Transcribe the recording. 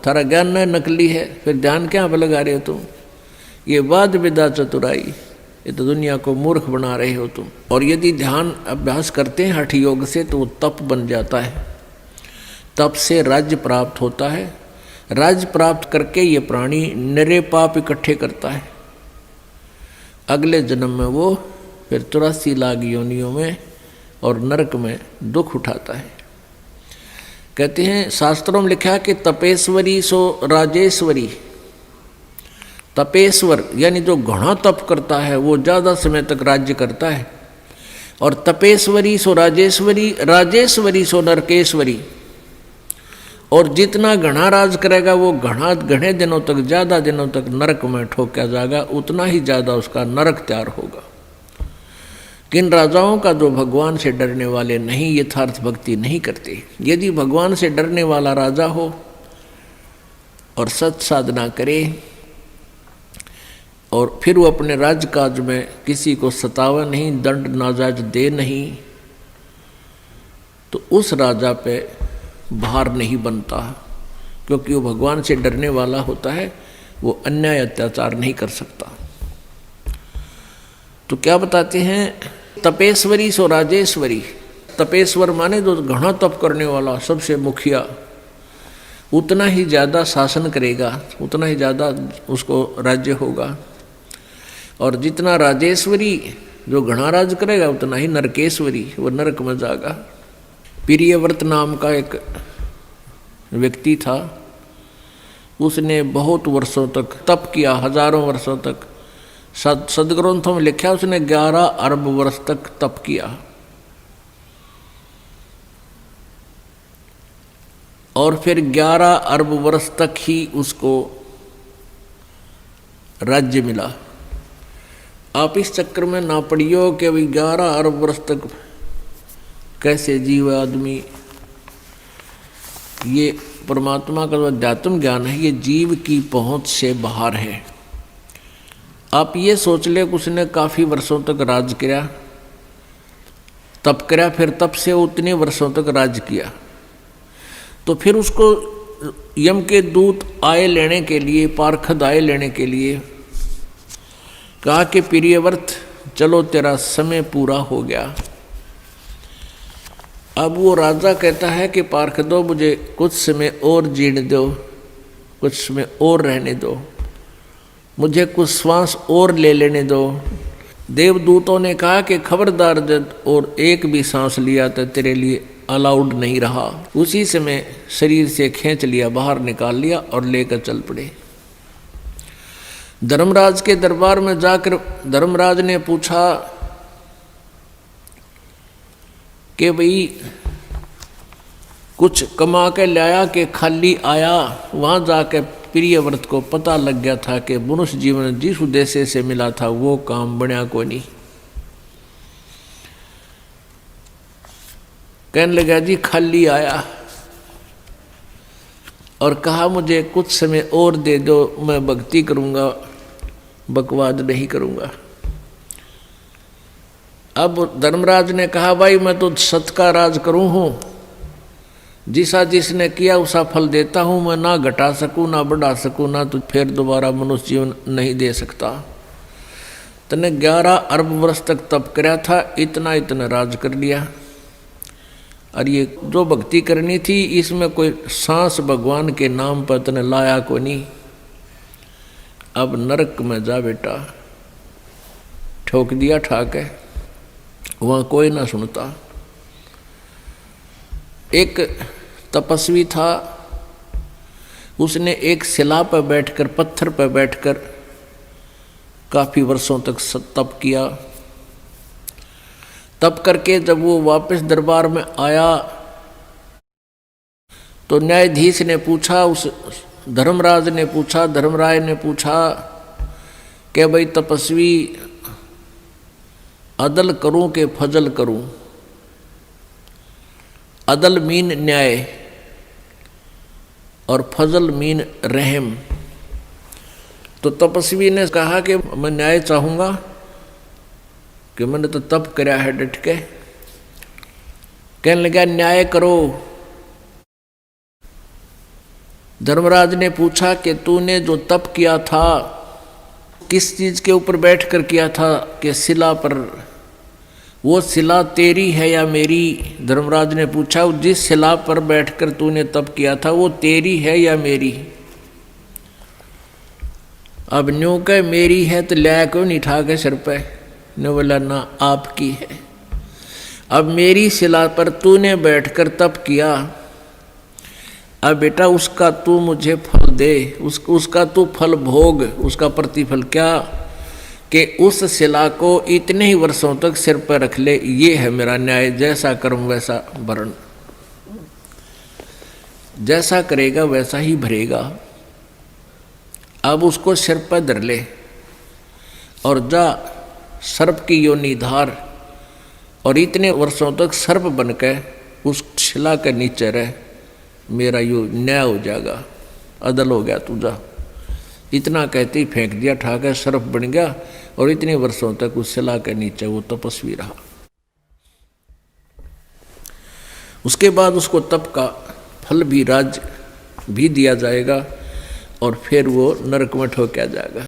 थारा ज्ञान न नकली है, फिर ध्यान क्या पे लगा रहे हो तुम? ये वाद विदा चतुराई, ये तो दुनिया को मूर्ख बना रहे हो तुम। और यदि ध्यान अभ्यास करते हैं हठ योग से तो वो तप बन जाता है, तप से राज्य प्राप्त होता है। राज्य प्राप्त करके ये प्राणी निरे पाप इकट्ठे करता है, अगले जन्म में वो फिर 84 लाख योनियों में और नरक में दुख उठाता है। कहते हैं शास्त्रों में लिखा है कि तपेश्वरी सो राजेश्वरी। तपेश्वर यानी जो घना तप करता है वो ज़्यादा समय तक राज्य करता है, और तपेश्वरी सो राजेश्वरी, राजेश्वरी सो नरकेश्वरी। और जितना घना राज करेगा वो घने दिनों तक, ज़्यादा दिनों तक नरक में ठोका जाएगा, उतना ही ज़्यादा उसका नरक तैयार होगा। किन राजाओं का जो भगवान से डरने वाले नहीं, यथार्थ भक्ति नहीं करते। यदि भगवान से डरने वाला राजा हो और सत साधना करे और फिर वो अपने राजकाज में किसी को सतावा नहीं, दंड नाजायज दे नहीं, तो उस राजा पे भार नहीं बनता, क्योंकि वो भगवान से डरने वाला होता है, वो अन्याय अत्याचार नहीं कर सकता। तो क्या बताते हैं, तपेश्वरी सो राजेश्वरी। तपेश्वर माने जो घना तप करने वाला, सबसे मुखिया, उतना ही ज़्यादा शासन करेगा, उतना ही ज़्यादा उसको राज्य होगा। और जितना राजेश्वरी जो घना राज करेगा उतना ही नरकेश्वरी, वो नरक में जाएगा। प्रियव्रत नाम का एक व्यक्ति था, उसने बहुत वर्षों तक तप किया, हजारों वर्षों तक। सदग्रंथों में लिखा उसने 11 अरब वर्ष तक तप किया, और फिर 11 अरब वर्ष तक ही उसको राज्य मिला। आप इस चक्कर में ना पड़ियो कि भाई 11 अरब वर्ष तक कैसे जीव आदमी। ये परमात्मा का जो अध्यात्म ज्ञान है ये जीव की पहुंच से बाहर है। आप ये सोच ले कि उसने काफ़ी वर्षों तक राज किया, तप किया, फिर तप से उतने वर्षों तक राज किया, तो फिर उसको यम के दूत आए लेने के लिए, पार्षद आए लेने के लिए कहा कि प्रियव्रत चलो तेरा समय पूरा हो गया। अब वो राजा कहता है कि पार्षदों मुझे कुछ समय और जीने दो, कुछ समय और रहने दो, मुझे कुछ श्वास और ले लेने दो। देवदूतों ने कहा कि खबरदार, जब और एक भी सांस लिया तो तेरे लिए अलाउड नहीं रहा। उसी समय शरीर से खींच लिया, बाहर निकाल लिया और लेकर चल पड़े। धर्मराज के दरबार में जाकर धर्मराज ने पूछा कि भाई कुछ कमा के लाया कि खाली आया। वहाँ जाकर प्रियव्रत को पता लग गया था कि मनुष्य जीवन जिस उद्देश्य से मिला था वो काम बनया को नहीं। कहने लगा जी खाली आया और कहा मुझे कुछ समय और दे दो, मैं भक्ति करूँगा, बकवाद नहीं करूँगा। अब धर्मराज ने कहा भाई मैं तो सत का राज करूँ हूँ, जिसा जिसने किया उसा फल देता हूँ, मैं ना घटा सकूँ ना बढ़ा सकूँ, ना तो फिर दोबारा मनुष्य जीवन नहीं दे सकता। तने 11 अरब वर्ष तक तप कराया था, इतना इतना राज कर लिया। और ये जो भक्ति करनी थी इसमें कोई सांस भगवान के नाम पर तने लाया को नहीं। अब नरक में जा बेटा, ठोक दिया ठाके, वहाँ कोई ना सुनता। एक तपस्वी था, उसने एक शिला पर बैठकर, पत्थर पर बैठकर काफ़ी वर्षों तक तप किया। तप करके जब वो वापस दरबार में आया तो न्यायाधीश ने पूछा, उस धर्मराज ने पूछा, धर्मराय ने पूछा कि भाई तपस्वी अदल करूं कि फजल करूं। अदल मीन न्याय और फजल मीन रहम। तो तपस्वी ने कहा कि मैं न्याय चाहूँगा कि मैंने तो तप कराया है डट के। कहने लगा न्याय करो। धर्मराज ने पूछा कि तूने जो तप किया था किस चीज के ऊपर बैठकर किया था? कि शिला पर। वो शिला तेरी है या मेरी? धर्मराज ने पूछा, जिस शिला पर बैठकर तूने तप किया था वो तेरी है या मेरी? अब न्यू कह मेरी है तो लिया क्यों नहीं ठा के सिर पे? ने बोला ना, आपकी है। अब मेरी शिला पर तूने बैठकर तप किया, अब बेटा उसका तू मुझे फल दे, उसका तू फल भोग। उसका प्रतिफल क्या? कि उस शिला को इतने ही वर्षों तक सिर पर रख ले, ये है मेरा न्याय। जैसा कर्म वैसा भरण, जैसा करेगा वैसा ही भरेगा। अब उसको सिर पर धर ले और जा सर्प की योनि धार, और इतने वर्षों तक सर्प बनकर उस शिला के नीचे रह। मेरा यो न्याय हो जाएगा, अदल हो गया तुझा। इतना कहते ही फेंक दिया, ठाकर सर्प बन गया और इतने वर्षों तक उस शिला के नीचे वो तपस्वी रहा। उसके बाद उसको तप का फल भी, राज्य भी दिया जाएगा और फिर वो नरक में ठोका जाएगा।